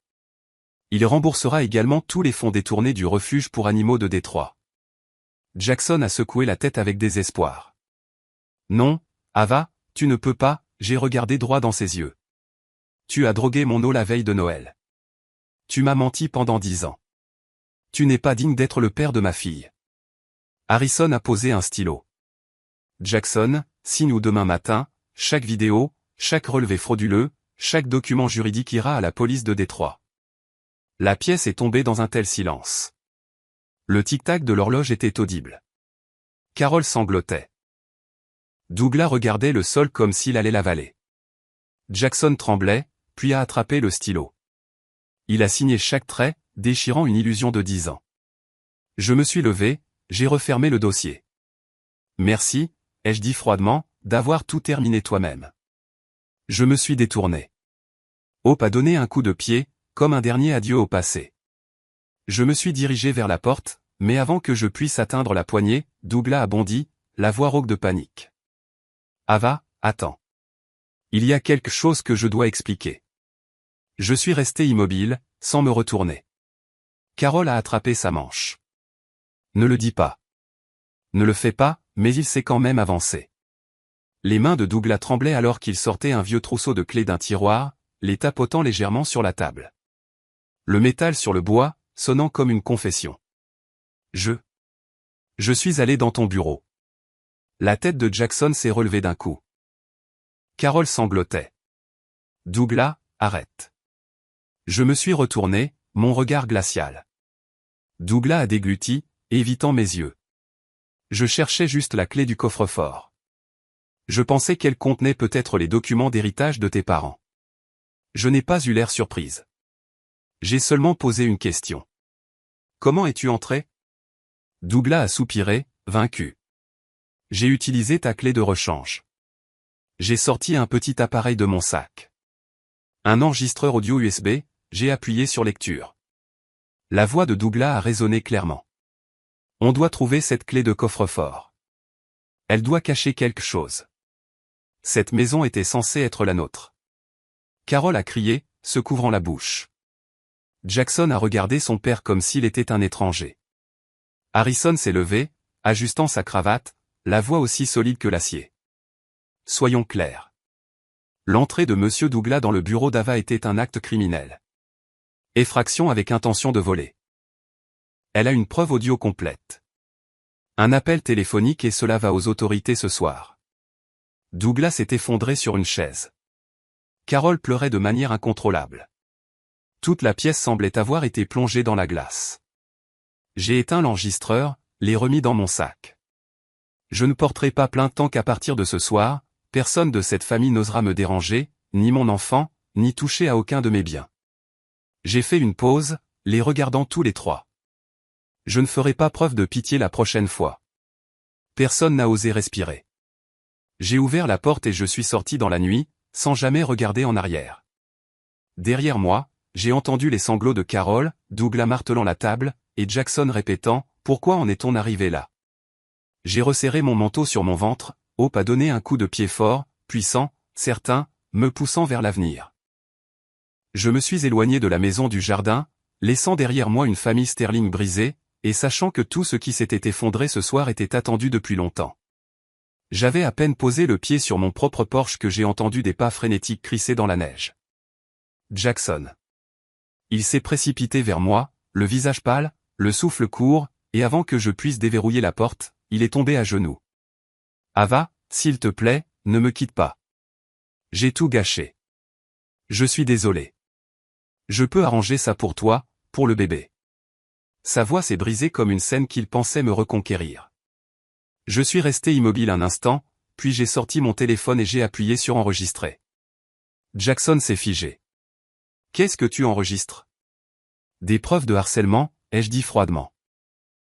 Il remboursera également tous les fonds détournés du refuge pour animaux de Détroit. Jackson a secoué la tête avec désespoir. Non, Ava, tu ne peux pas, j'ai regardé droit dans ses yeux. Tu as drogué mon eau la veille de Noël. Tu m'as menti pendant 10 ans. Tu n'es pas digne d'être le père de ma fille. Harrison a posé un stylo. Jackson, signe-nous demain matin, chaque vidéo, chaque relevé frauduleux, chaque document juridique ira à la police de Détroit. La pièce est tombée dans un tel silence. Le tic-tac de l'horloge était audible. Carole sanglotait. Douglas regardait le sol comme s'il allait l'avaler. Jackson tremblait, puis a attrapé le stylo. Il a signé chaque trait, déchirant une illusion de 10 ans. Je me suis levé, j'ai refermé le dossier. Merci, ai-je dit froidement, d'avoir tout terminé toi-même. Je me suis détourné. Hope a donné un coup de pied, comme un dernier adieu au passé. Je me suis dirigé vers la porte, mais avant que je puisse atteindre la poignée, Douglas a bondi, la voix rauque de panique. Ava, attends. Il y a quelque chose que je dois expliquer. Je suis resté immobile, sans me retourner. Carole a attrapé sa manche. Ne le dis pas. Ne le fais pas, mais il s'est quand même avancé. Les mains de Douglas tremblaient alors qu'il sortait un vieux trousseau de clés d'un tiroir, les tapotant légèrement sur la table. Le métal sur le bois, sonnant comme une confession. Je suis allé dans ton bureau. La tête de Jackson s'est relevée d'un coup. Carole sanglotait. Douglas, arrête. Je me suis retourné, mon regard glacial. Douglas a dégluti, évitant mes yeux. Je cherchais juste la clé du coffre-fort. Je pensais qu'elle contenait peut-être les documents d'héritage de tes parents. Je n'ai pas eu l'air surprise. J'ai seulement posé une question. Comment es-tu entré? Douglas a soupiré, vaincu. J'ai utilisé ta clé de rechange. J'ai sorti un petit appareil de mon sac. Un enregistreur audio USB, j'ai appuyé sur lecture. La voix de Douglas a résonné clairement. On doit trouver cette clé de coffre-fort. Elle doit cacher quelque chose. Cette maison était censée être la nôtre. Carole a crié, se couvrant la bouche. Jackson a regardé son père comme s'il était un étranger. Harrison s'est levé, ajustant sa cravate, la voix aussi solide que l'acier. Soyons clairs. L'entrée de Monsieur Douglas dans le bureau d'Ava était un acte criminel. Effraction avec intention de voler. Elle a une preuve audio complète. Un appel téléphonique et cela va aux autorités ce soir. Douglas s'est effondré sur une chaise. Carole pleurait de manière incontrôlable. Toute la pièce semblait avoir été plongée dans la glace. J'ai éteint l'enregistreur, l'ai remis dans mon sac. Je ne porterai pas plainte tant qu'à partir de ce soir, personne de cette famille n'osera me déranger, ni mon enfant, ni toucher à aucun de mes biens. J'ai fait une pause, les regardant tous les trois. Je ne ferai pas preuve de pitié la prochaine fois. Personne n'a osé respirer. J'ai ouvert la porte et je suis sorti dans la nuit, sans jamais regarder en arrière. Derrière moi, j'ai entendu les sanglots de Carole, Douglas martelant la table, et Jackson répétant « Pourquoi en est-on arrivé là ?» J'ai resserré mon manteau sur mon ventre, Hope a donné un coup de pied fort, puissant, certain, me poussant vers l'avenir. Je me suis éloigné de la maison du jardin, laissant derrière moi une famille Sterling brisée, et sachant que tout ce qui s'était effondré ce soir était attendu depuis longtemps. J'avais à peine posé le pied sur mon propre porche que j'ai entendu des pas frénétiques crisser dans la neige. Jackson. Il s'est précipité vers moi, le visage pâle, le souffle court, et avant que je puisse déverrouiller la porte, il est tombé à genoux. Ava, s'il te plaît, ne me quitte pas. J'ai tout gâché. Je suis désolé. Je peux arranger ça pour toi, pour le bébé. Sa voix s'est brisée comme une scène qu'il pensait me reconquérir. Je suis resté immobile un instant, puis j'ai sorti mon téléphone et j'ai appuyé sur enregistrer. Jackson s'est figé. Qu'est-ce que tu enregistres? Des preuves de harcèlement, ai-je dit froidement.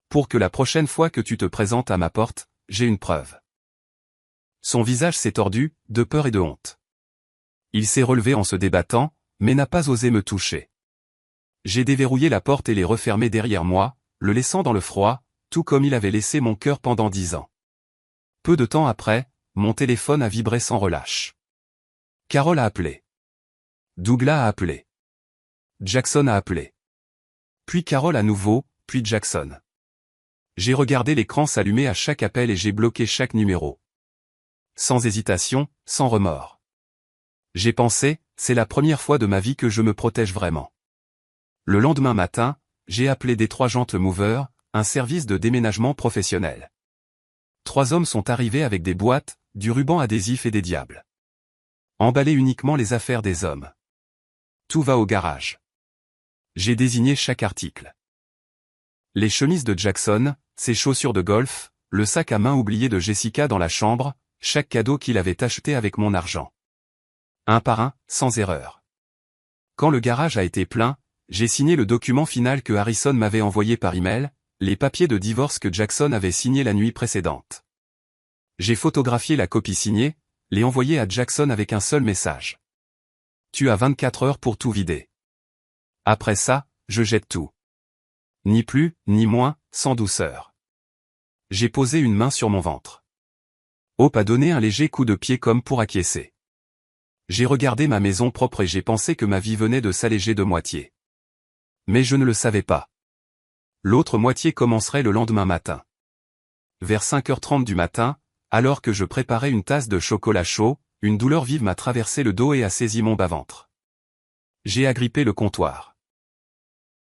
Pour que la prochaine fois que tu te présentes à ma porte, j'ai une preuve. Son visage s'est tordu, de peur et de honte. Il s'est relevé en se débattant, mais n'a pas osé me toucher. J'ai déverrouillé la porte et l'ai refermée derrière moi, le laissant dans le froid, tout comme il avait laissé mon cœur pendant 10 ans. Peu de temps après, mon téléphone a vibré sans relâche. Carole a appelé. Douglas a appelé. Jackson a appelé. Puis Carole à nouveau, puis Jackson. J'ai regardé l'écran s'allumer à chaque appel et j'ai bloqué chaque numéro. Sans hésitation, sans remords. J'ai pensé, c'est la première fois de ma vie que je me protège vraiment. Le lendemain matin, j'ai appelé Detroit Gent Mover, un service de déménagement professionnel. 3 hommes sont arrivés avec des boîtes, du ruban adhésif et des diables. Emballez uniquement les affaires des hommes. Tout va au garage. J'ai désigné chaque article. Les chemises de Jackson, ses chaussures de golf, le sac à main oublié de Jessica dans la chambre, chaque cadeau qu'il avait acheté avec mon argent. Un par un, sans erreur. Quand le garage a été plein, j'ai signé le document final que Harrison m'avait envoyé par email, les papiers de divorce que Jackson avait signés la nuit précédente. J'ai photographié la copie signée, l'ai envoyée à Jackson avec un seul message. Tu as 24 heures pour tout vider. Après ça, je jette tout. Ni plus, ni moins, sans douceur. J'ai posé une main sur mon ventre. Hope a donné un léger coup de pied comme pour acquiescer. J'ai regardé ma maison propre et j'ai pensé que ma vie venait de s'alléger de moitié. Mais je ne le savais pas. L'autre moitié commencerait le lendemain matin. Vers 5h30 du matin, alors que je préparais une tasse de chocolat chaud, une douleur vive m'a traversé le dos et a saisi mon bas-ventre. J'ai agrippé le comptoir.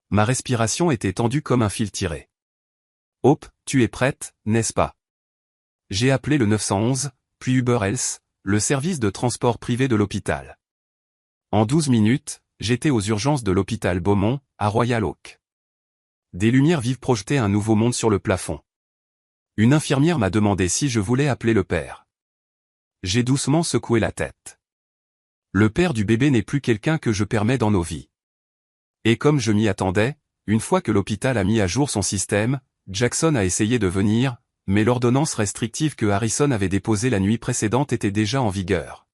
Ma respiration était tendue comme un fil tiré. Hope, tu es prête, n'est-ce pas? J'ai appelé le 911, puis Uber Health, le service de transport privé de l'hôpital. En 12 minutes, j'étais aux urgences de l'hôpital Beaumont, à Royal Oak. Des lumières vives projetaient un nouveau monde sur le plafond. Une infirmière m'a demandé si je voulais appeler le père. J'ai doucement secoué la tête. Le père du bébé n'est plus quelqu'un que je permets dans nos vies. Et comme je m'y attendais, une fois que l'hôpital a mis à jour son système, Jackson a essayé de venir, mais l'ordonnance restrictive que Harrison avait déposée la nuit précédente était déjà en vigueur.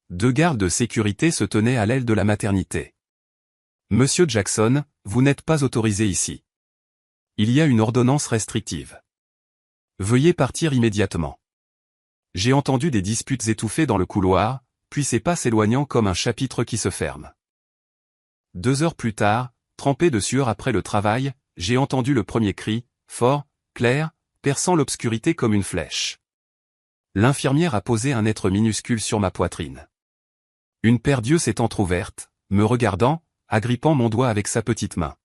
2 gardes de sécurité se tenaient à l'aile de la maternité. Monsieur Jackson, vous n'êtes pas autorisé ici. Il y a une ordonnance restrictive. Veuillez partir immédiatement. J'ai entendu des disputes étouffées dans le couloir, puis ses pas s'éloignant comme un chapitre qui se ferme. 2 heures plus tard, trempé de sueur après le travail, j'ai entendu le premier cri, fort, clair, perçant l'obscurité comme une flèche. L'infirmière a posé un être minuscule sur ma poitrine. Une paire d'yeux s'est entr'ouverte, me regardant, agrippant mon doigt avec sa petite main.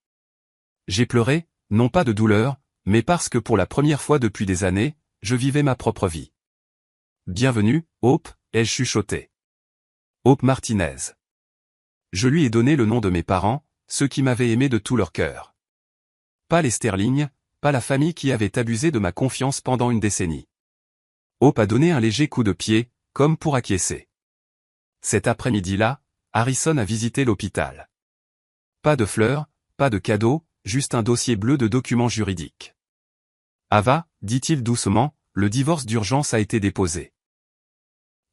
J'ai pleuré, non pas de douleur, mais parce que pour la première fois depuis des années, je vivais ma propre vie. Bienvenue, Hope, ai-je chuchoté. Hope Martinez. Je lui ai donné le nom de mes parents, ceux qui m'avaient aimé de tout leur cœur. Pas les Sterling, pas la famille qui avait abusé de ma confiance pendant une décennie. Hope a donné un léger coup de pied, comme pour acquiescer. Cet après-midi-là, Harrison a visité l'hôpital. Pas de fleurs, pas de cadeaux, juste un dossier bleu de documents juridiques. Ava, dit-il doucement, le divorce d'urgence a été déposé.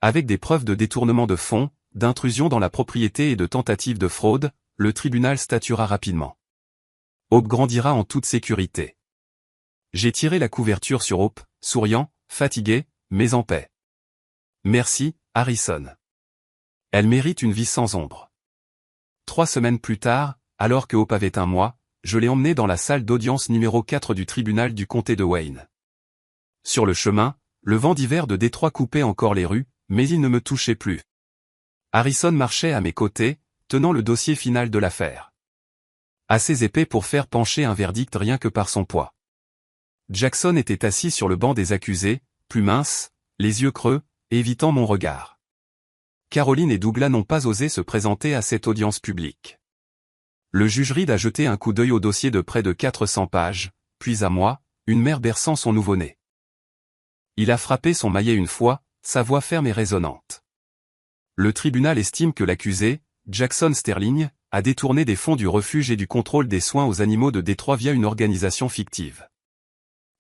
Avec des preuves de détournement de fonds, d'intrusion dans la propriété et de tentative de fraude, le tribunal statuera rapidement. Hope grandira en toute sécurité. J'ai tiré la couverture sur Hope, souriant, fatigué, mais en paix. Merci, Harrison. Elle mérite une vie sans ombre. 3 semaines plus tard, alors que Hope avait 1 mois, je l'ai emmenée dans la salle d'audience numéro 4 du tribunal du comté de Wayne. Sur le chemin, le vent d'hiver de Détroit coupait encore les rues, mais il ne me touchait plus. Harrison marchait à mes côtés, tenant le dossier final de l'affaire. Assez épais pour faire pencher un verdict rien que par son poids. Jackson était assis sur le banc des accusés, plus mince, les yeux creux, évitant mon regard. Caroline et Douglas n'ont pas osé se présenter à cette audience publique. Le juge Reed a jeté un coup d'œil au dossier de près de 400 pages, puis à moi, une mère berçant son nouveau-né. Il a frappé son maillet une fois, sa voix ferme et résonnante. Le tribunal estime que l'accusé, Jackson Sterling, a détourné des fonds du refuge et du contrôle des soins aux animaux de Détroit via une organisation fictive.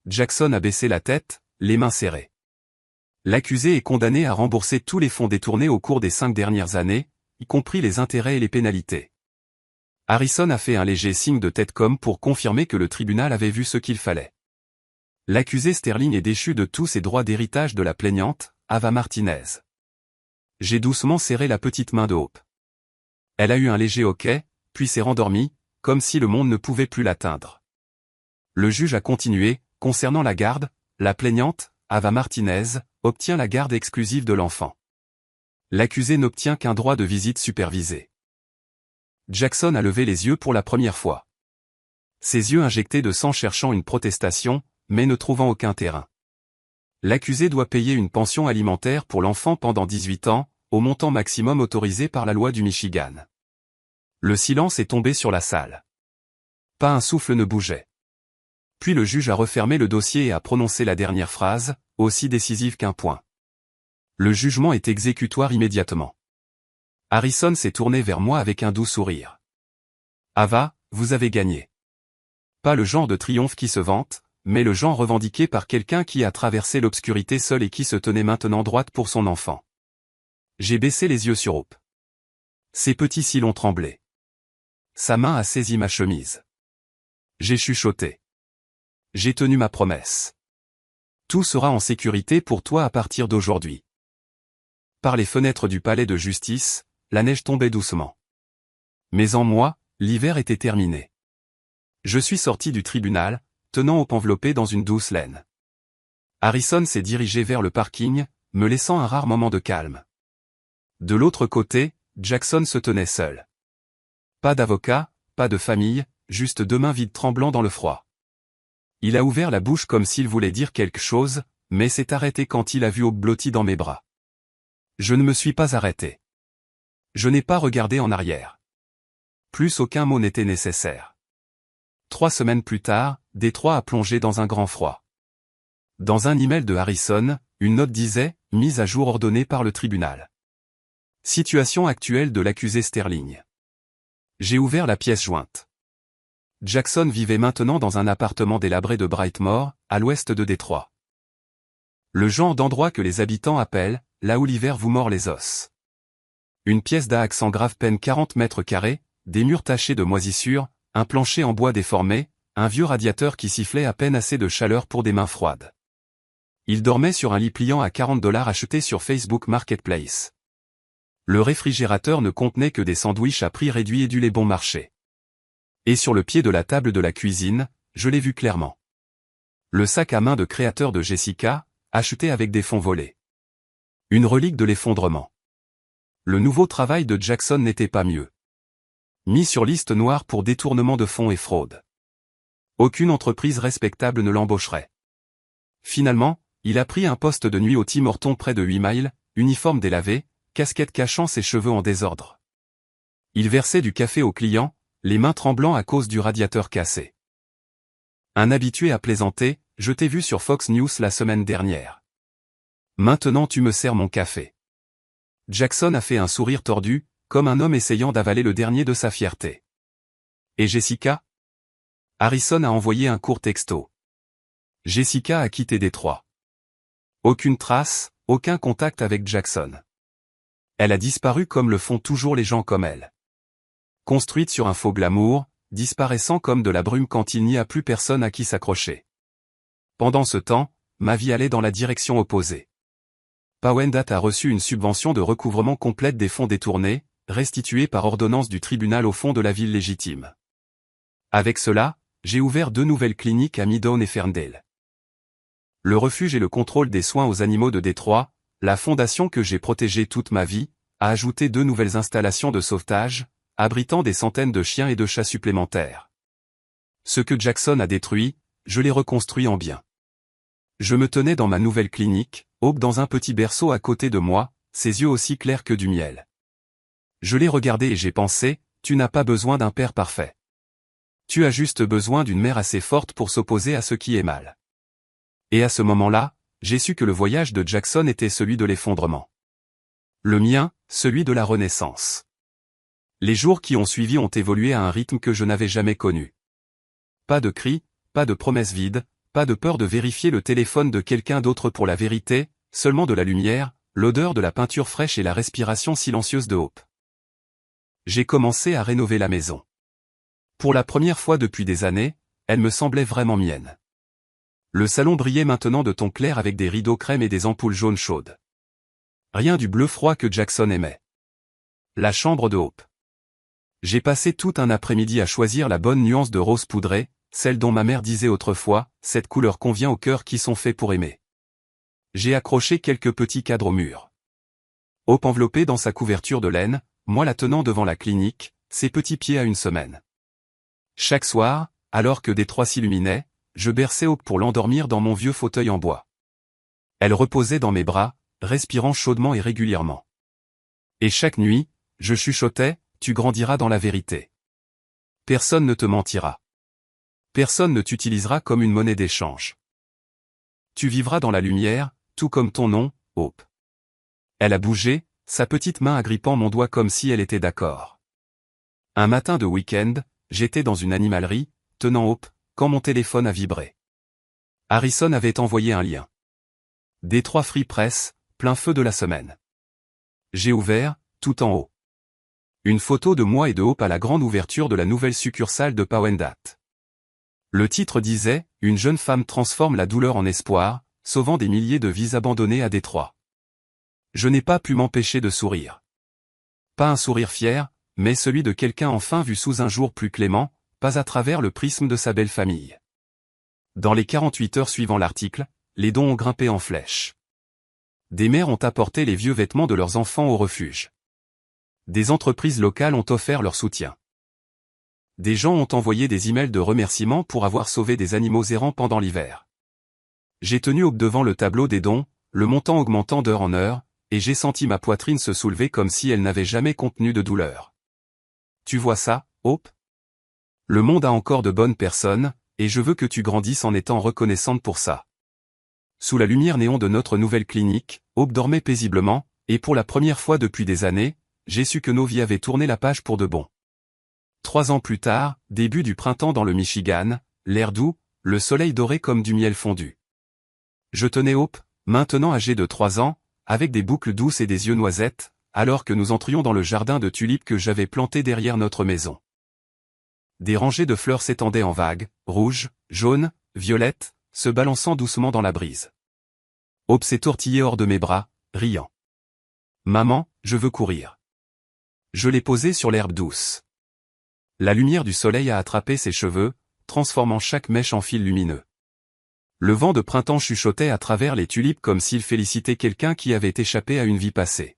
Jackson a baissé la tête, les mains serrées. L'accusé est condamné à rembourser tous les fonds détournés au cours des 5 dernières années, y compris les intérêts et les pénalités. Harrison a fait un léger signe de tête comme pour confirmer que le tribunal avait vu ce qu'il fallait. L'accusé Sterling est déchu de tous ses droits d'héritage de la plaignante, Ava Martinez. J'ai doucement serré la petite main de Hope. Elle a eu un léger hoquet, puis s'est rendormie, comme si le monde ne pouvait plus l'atteindre. Le juge a continué, concernant la garde, la plaignante, Ava Martinez, obtient la garde exclusive de l'enfant. L'accusé n'obtient qu'un droit de visite supervisé. Jackson a levé les yeux pour la première fois. Ses yeux injectés de sang cherchant une protestation, mais ne trouvant aucun terrain. L'accusé doit payer une pension alimentaire pour l'enfant pendant 18 ans, au montant maximum autorisé par la loi du Michigan. Le silence est tombé sur la salle. Pas un souffle ne bougeait. Puis le juge a refermé le dossier et a prononcé la dernière phrase, aussi décisive qu'un point. Le jugement est exécutoire immédiatement. Harrison s'est tourné vers moi avec un doux sourire. Ava, vous avez gagné. Pas le genre de triomphe qui se vante, mais le genre revendiqué par quelqu'un qui a traversé l'obscurité seul et qui se tenait maintenant droite pour son enfant. J'ai baissé les yeux sur Hope. Ses petits cils ont tremblé. Sa main a saisi ma chemise. J'ai chuchoté. J'ai tenu ma promesse. Tout sera en sécurité pour toi à partir d'aujourd'hui. Par les fenêtres du palais de justice, la neige tombait doucement. Mais en moi, l'hiver était terminé. Je suis sorti du tribunal, tenant Hope enveloppée dans une douce laine. Harrison s'est dirigé vers le parking, me laissant un rare moment de calme. De l'autre côté, Jackson se tenait seul. Pas d'avocat, pas de famille, juste 2 mains vides tremblant dans le froid. Il a ouvert la bouche comme s'il voulait dire quelque chose, mais s'est arrêté quand il a vu Hope blottie dans mes bras. Je ne me suis pas arrêté. Je n'ai pas regardé en arrière. Plus aucun mot n'était nécessaire. 3 semaines plus tard, Détroit a plongé dans un grand froid. Dans un email de Harrison, une note disait « Mise à jour ordonnée par le tribunal ». Situation actuelle de l'accusé Sterling. J'ai ouvert la pièce jointe. Jackson vivait maintenant dans un appartement délabré de Brightmoor, à l'ouest de Détroit. Le genre d'endroit que les habitants appellent « là où l'hiver vous mord les os ». Une pièce d'accent grave peine 40 mètres carrés, des murs tachés de moisissures, un plancher en bois déformé, un vieux radiateur qui sifflait à peine assez de chaleur pour des mains froides. Il dormait sur un lit pliant à $40 acheté sur Facebook Marketplace. Le réfrigérateur ne contenait que des sandwichs à prix réduit et du lait bon marché. Et sur le pied de la table de la cuisine, je l'ai vu clairement. Le sac à main de créateur de Jessica, acheté avec des fonds volés. Une relique de l'effondrement. Le nouveau travail de Jackson n'était pas mieux. Mis sur liste noire pour détournement de fonds et fraude. Aucune entreprise respectable ne l'embaucherait. Finalement, il a pris un poste de nuit au Tim Hortons près de 8 miles, uniforme délavé, casquette cachant ses cheveux en désordre. Il versait du café aux clients, les mains tremblant à cause du radiateur cassé. Un habitué a plaisanté, je t'ai vu sur Fox News la semaine dernière. Maintenant tu me sers mon café. Jackson a fait un sourire tordu, comme un homme essayant d'avaler le dernier de sa fierté. Et Jessica? Harrison a envoyé un court texto. Jessica a quitté Détroit. Aucune trace, aucun contact avec Jackson. Elle a disparu comme le font toujours les gens comme elle. Construite sur un faux glamour, disparaissant comme de la brume quand il n'y a plus personne à qui s'accrocher. Pendant ce temps, ma vie allait dans la direction opposée. Powendat a reçu une subvention de recouvrement complète des fonds détournés, restitués par ordonnance du tribunal au fond de la ville légitime. Avec cela, j'ai ouvert 2 nouvelles cliniques à Midtown et Ferndale. Le refuge et le contrôle des soins aux animaux de Détroit, la fondation que j'ai protégée toute ma vie, a ajouté 2 nouvelles installations de sauvetage, abritant des centaines de chiens et de chats supplémentaires. Ce que Jackson a détruit, je l'ai reconstruit en bien. Je me tenais dans ma nouvelle clinique, Hope dans un petit berceau à côté de moi, ses yeux aussi clairs que du miel. Je l'ai regardé et j'ai pensé, tu n'as pas besoin d'un père parfait. Tu as juste besoin d'une mère assez forte pour s'opposer à ce qui est mal. Et à ce moment-là, j'ai su que le voyage de Jackson était celui de l'effondrement. Le mien, celui de la renaissance. Les jours qui ont suivi ont évolué à un rythme que je n'avais jamais connu. Pas de cris, pas de promesses vides, pas de peur de vérifier le téléphone de quelqu'un d'autre pour la vérité, seulement de la lumière, l'odeur de la peinture fraîche et la respiration silencieuse de Hope. J'ai commencé à rénover la maison. Pour la première fois depuis des années, elle me semblait vraiment mienne. Le salon brillait maintenant de tons clairs avec des rideaux crème et des ampoules jaunes chaudes. Rien du bleu froid que Jackson aimait. La chambre de Hope. J'ai passé tout un après-midi à choisir la bonne nuance de rose poudré, celle dont ma mère disait autrefois, cette couleur convient aux cœurs qui sont faits pour aimer. J'ai accroché quelques petits cadres au mur. Hope enveloppée dans sa couverture de laine, moi la tenant devant la clinique, ses petits pieds à une semaine. Chaque soir, alors que Détroit s'illuminait, je berçais Hope pour l'endormir dans mon vieux fauteuil en bois. Elle reposait dans mes bras, respirant chaudement et régulièrement. Et chaque nuit, je chuchotais, tu grandiras dans la vérité. Personne ne te mentira. Personne ne t'utilisera comme une monnaie d'échange. Tu vivras dans la lumière, tout comme ton nom, Hope. Elle a bougé, sa petite main agrippant mon doigt comme si elle était d'accord. Un matin de week-end, j'étais dans une animalerie, tenant Hope, quand mon téléphone a vibré. Harrison avait envoyé un lien. Détroit Free Press, plein feu de la semaine. J'ai ouvert, tout en haut. Une photo de moi et de Hope à la grande ouverture de la nouvelle succursale de Powendate. Le titre disait « Une jeune femme transforme la douleur en espoir, sauvant des milliers de vies abandonnées à Détroit ». Je n'ai pas pu m'empêcher de sourire. Pas un sourire fier, mais celui de quelqu'un enfin vu sous un jour plus clément, pas à travers le prisme de sa belle famille. Dans les 48 heures suivant l'article, les dons ont grimpé en flèche. Des mères ont apporté les vieux vêtements de leurs enfants au refuge. Des entreprises locales ont offert leur soutien. Des gens ont envoyé des emails de remerciements pour avoir sauvé des animaux errants pendant l'hiver. J'ai tenu Hope devant le tableau des dons, le montant augmentant d'heure en heure, et j'ai senti ma poitrine se soulever comme si elle n'avait jamais contenu de douleur. Tu vois ça, Hope? Le monde a encore de bonnes personnes, et je veux que tu grandisses en étant reconnaissante pour ça. Sous la lumière néon de notre nouvelle clinique, Hope dormait paisiblement, et pour la première fois depuis des années, j'ai su que nos vies avaient tourné la page pour de bon. 3 ans plus tard, début du printemps dans le Michigan, l'air doux, le soleil doré comme du miel fondu. Je tenais Hope, maintenant âgée de 3 ans, avec des boucles douces et des yeux noisettes, alors que nous entrions dans le jardin de tulipes que j'avais planté derrière notre maison. Des rangées de fleurs s'étendaient en vagues, rouges, jaunes, violettes, se balançant doucement dans la brise. Hope s'est tortillée hors de mes bras, riant. Maman, je veux courir. Je l'ai posée sur l'herbe douce. La lumière du soleil a attrapé ses cheveux, transformant chaque mèche en fil lumineux. Le vent de printemps chuchotait à travers les tulipes comme s'il félicitait quelqu'un qui avait échappé à une vie passée.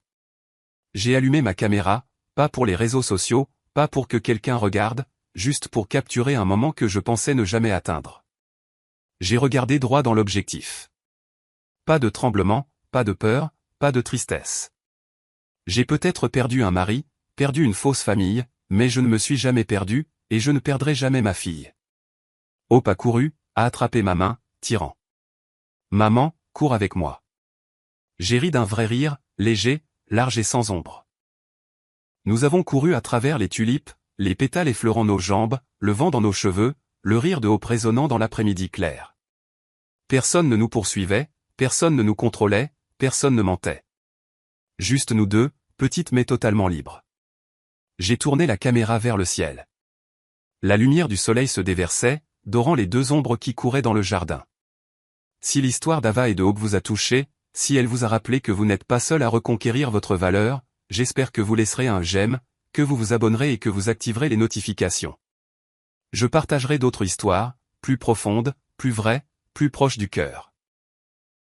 J'ai allumé ma caméra, pas pour les réseaux sociaux, pas pour que quelqu'un regarde, juste pour capturer un moment que je pensais ne jamais atteindre. J'ai regardé droit dans l'objectif. Pas de tremblement, pas de peur, pas de tristesse. J'ai peut-être perdu un mari, perdu une fausse famille, mais je ne me suis jamais perdu, et je ne perdrai jamais ma fille. Hope a couru, a attrapé ma main, tirant. Maman, cours avec moi. J'ai ri d'un vrai rire, léger, large et sans ombre. Nous avons couru à travers les tulipes, les pétales effleurant nos jambes, le vent dans nos cheveux, le rire de Hope résonnant dans l'après-midi clair. Personne ne nous poursuivait, personne ne nous contrôlait, personne ne mentait. Juste nous deux, petites mais totalement libres. J'ai tourné la caméra vers le ciel. La lumière du soleil se déversait, dorant les 2 ombres qui couraient dans le jardin. Si l'histoire d'Ava et de Hope vous a touché, si elle vous a rappelé que vous n'êtes pas seul à reconquérir votre valeur, j'espère que vous laisserez un j'aime, que vous vous abonnerez et que vous activerez les notifications. Je partagerai d'autres histoires, plus profondes, plus vraies, plus proches du cœur.